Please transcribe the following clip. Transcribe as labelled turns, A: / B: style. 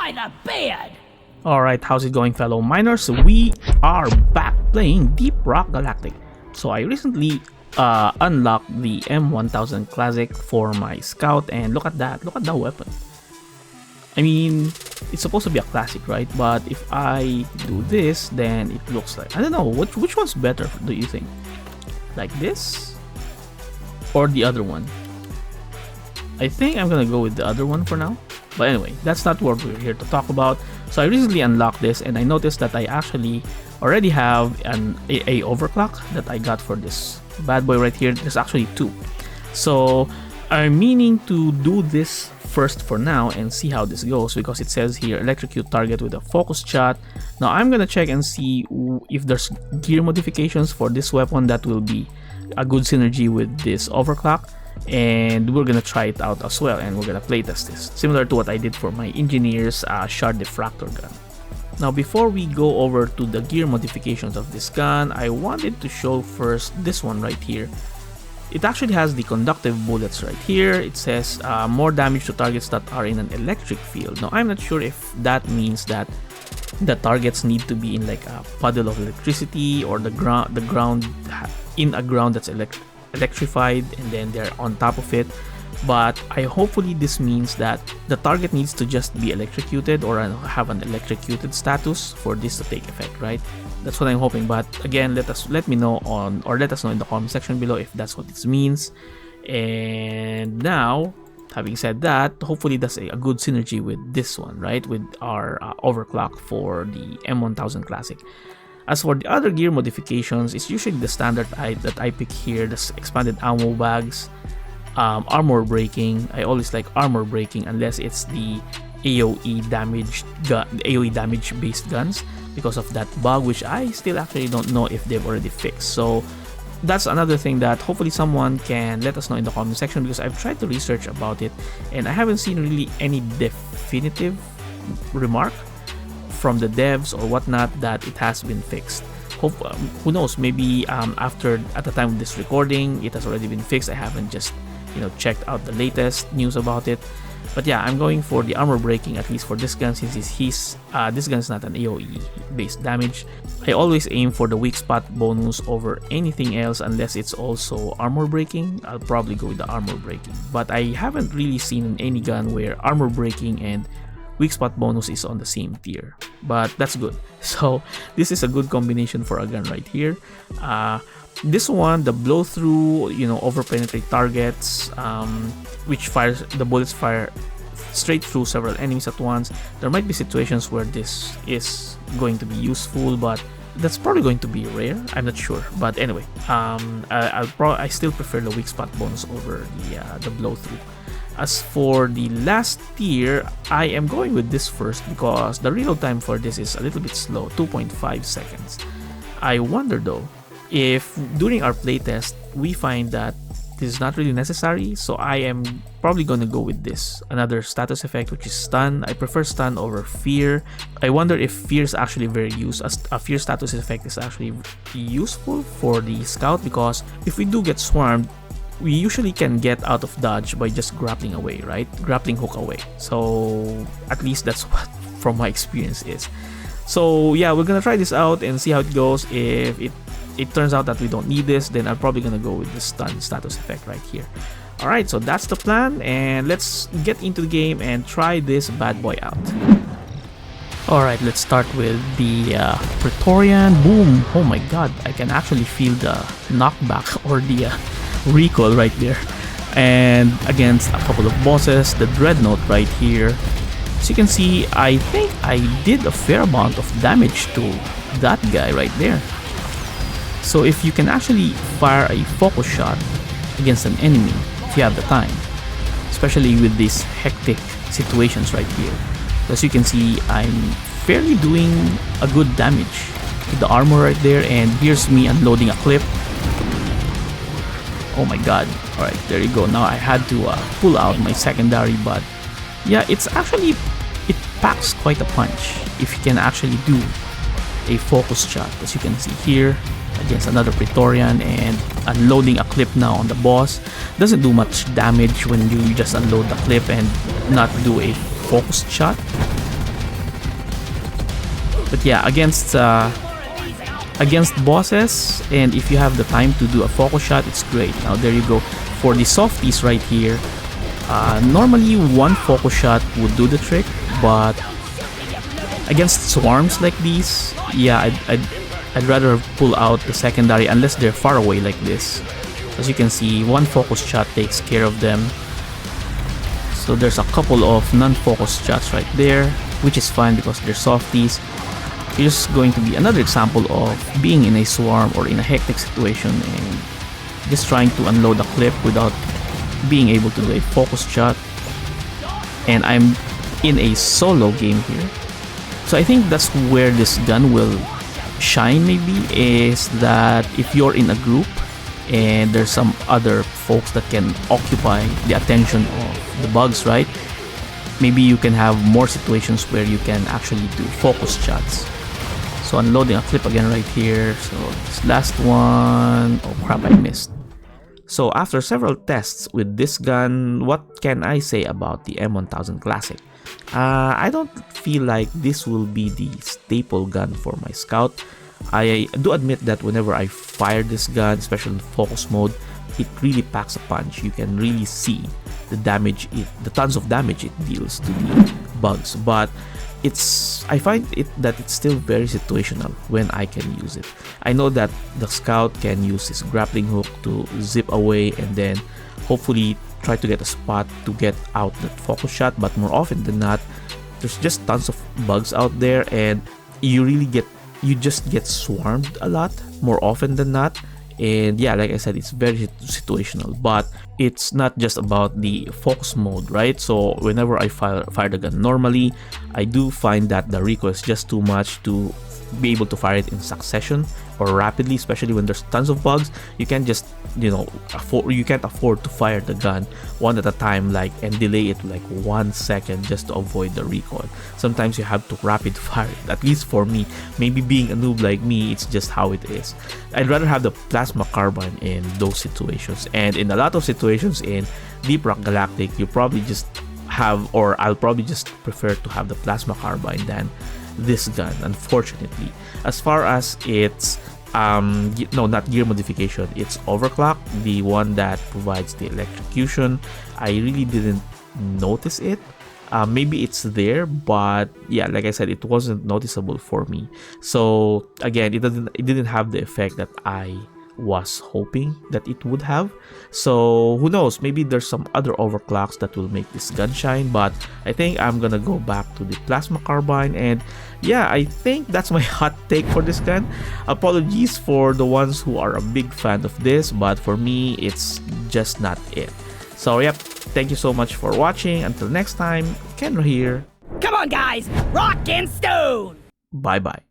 A: by the bed!
B: Alright, how's it going, fellow miners? We are back playing Deep Rock Galactic. So I recently unlocked the M1000 Classic for my scout, and look at that weapon. I mean, it's supposed to be a classic, right? But if I do this, then it looks like, I don't know, which one's better, do you think? Like this? Or the other one? I think I'm gonna go with the other one for now. But anyway, that's not what we're here to talk about. So I recently unlocked this, and I noticed that I actually already have a overclock that I got for this bad boy right here. There's actually two. So I'm meaning to do this first for now and see how this goes, because it says here electrocute target with a focused shot. Now I'm gonna check and see if there's gear modifications for this weapon that will be a good synergy with this overclock, and we're gonna try it out as well, and we're gonna playtest this similar to what I did for my engineer's shard diffractor gun. Now before we go over to the gear modifications of this gun, I wanted to show first this one right here. It actually has the conductive bullets right here. It says more damage to targets that are in an electric field. Now I'm not sure if that means that the targets need to be in like a puddle of electricity, or the ground in a ground that's electrified and then they're on top of it. But hopefully this means that the target needs to just be electrocuted or have an electrocuted status for this to take effect, right? That's what I'm hoping. But again, let us know in the comment section below if that's what this means. And now, having said that, hopefully that's a good synergy with this one, right? With our overclock for the M1000 Classic. As for the other gear modifications, it's usually the standard that I pick here: the expanded ammo bags, armor breaking. I always like armor breaking unless it's the AoE damage based guns, because of that bug, which I still actually don't know if they've already fixed. So that's another thing that hopefully someone can let us know in the comment section, because I've tried to research about it and I haven't seen really any definitive remark from the devs or whatnot that it has been fixed. Who knows, maybe at the time of this recording it has already been fixed. I haven't just checked out the latest news about it. But yeah, I'm going for the armor breaking, at least for this gun, since this gun is not an AoE based damage. I always aim for the weak spot bonus over anything else, unless it's also armor breaking. I'll probably go with the armor breaking, but I haven't really seen any gun where armor breaking and weak spot bonus is on the same tier, but that's good. So this is a good combination for a gun right here. This one, the blow through, over penetrate targets, which the bullets fire straight through several enemies at once. There might be situations where this is going to be useful, but that's probably going to be rare. I'm not sure, but anyway, I still prefer the weak spot bonus over the blow through. As for the last tier, I am going with this first because the reload time for this is a little bit slow, 2.5 seconds. I wonder though, if during our playtest we find that this is not really necessary, so I am probably going to go with this. Another status effect, which is stun. I prefer stun over fear. I wonder if fear is actually very useful. A fear status effect is actually useful for the scout, because if we do get swarmed, we usually can get out of dodge by just grappling away, right? Grappling hook away. So at least that's what from my experience is. So yeah, we're gonna try this out and see how it goes. If it turns out that we don't need this, then I'm probably gonna go with the stun status effect right here. Alright, so that's the plan, and let's get into the game and try this bad boy out. Alright, let's start with the Praetorian. Boom! Oh my god, I can actually feel the knockback or the recoil right there. And against a couple of bosses, the Dreadnought right here. As you can see, I think I did a fair amount of damage to that guy right there. So if you can actually fire a focus shot against an enemy, if you have the time, especially with these hectic situations right here, as you can see, I'm fairly doing a good damage with the armor right there. And here's me unloading a clip. Oh my god. Alright, there you go. Now I had to pull out my secondary, but yeah, it packs quite a punch if you can actually do a focus shot, as you can see here, against another Praetorian, and unloading a clip now on the boss. Doesn't do much damage when you just unload the clip and not do a focused shot. But yeah, against bosses, and if you have the time to do a focus shot, it's great. Now there you go. For the softies right here, normally one focus shot would do the trick, but against swarms like these, yeah, I'd rather pull out the secondary unless they're far away like this. As you can see, one focus shot takes care of them. So there's a couple of non-focused shots right there, which is fine because they're softies. Here's going to be another example of being in a swarm or in a hectic situation and just trying to unload a clip without being able to do a focus shot. And I'm in a solo game here. So I think that's where this gun will shine, maybe, is that if you're in a group and there's some other folks that can occupy the attention of the bugs, right? Maybe you can have more situations where you can actually do focus shots. So unloading a clip again right here. So this last one, oh crap, I missed. So after several tests with this gun, what can I say about the M1000 Classic? I don't feel like this will be the staple gun for my scout. I do admit that whenever I fire this gun, especially in focus mode, it really packs a punch. You can really see the damage, the tons of damage it deals to the bugs. But I find that it's still very situational when I can use it. I know that the scout can use his grappling hook to zip away and then hopefully try to get a spot to get out that focus shot, but more often than not, there's just tons of bugs out there and you just get swarmed a lot more often than not. And yeah, like I said, it's very situational, but it's not just about the focus mode, right? So whenever I fire the gun normally, I do find that the recoil is just too much to be able to fire it in succession or rapidly, especially when there's tons of bugs. You can't just, you can't afford to fire the gun one at a time, and delay it 1 second just to avoid the recoil. Sometimes you have to rapid fire it, at least for me. Maybe being a noob like me, it's just how it is. I'd rather have the plasma carbine in those situations, and in a lot of situations in Deep Rock Galactic, you probably just have, or I'll probably just prefer to have the plasma carbine than this gun, unfortunately. As far as its not gear modification, it's overclock, the one that provides the electrocution, I really didn't notice it. Maybe it's there, but yeah, like I said, it wasn't noticeable for me. So again, it didn't have the effect that I was hoping that it would have. So who knows, maybe there's some other overclocks that will make this gun shine, but I think I'm gonna go back to the plasma carbine. And yeah, I think that's my hot take for this gun. Apologies for the ones who are a big fan of this, but for me, it's just not it. So yep, thank you so much for watching. Until next time, Kenra here.
A: Come on guys, rock and stone!
B: Bye bye.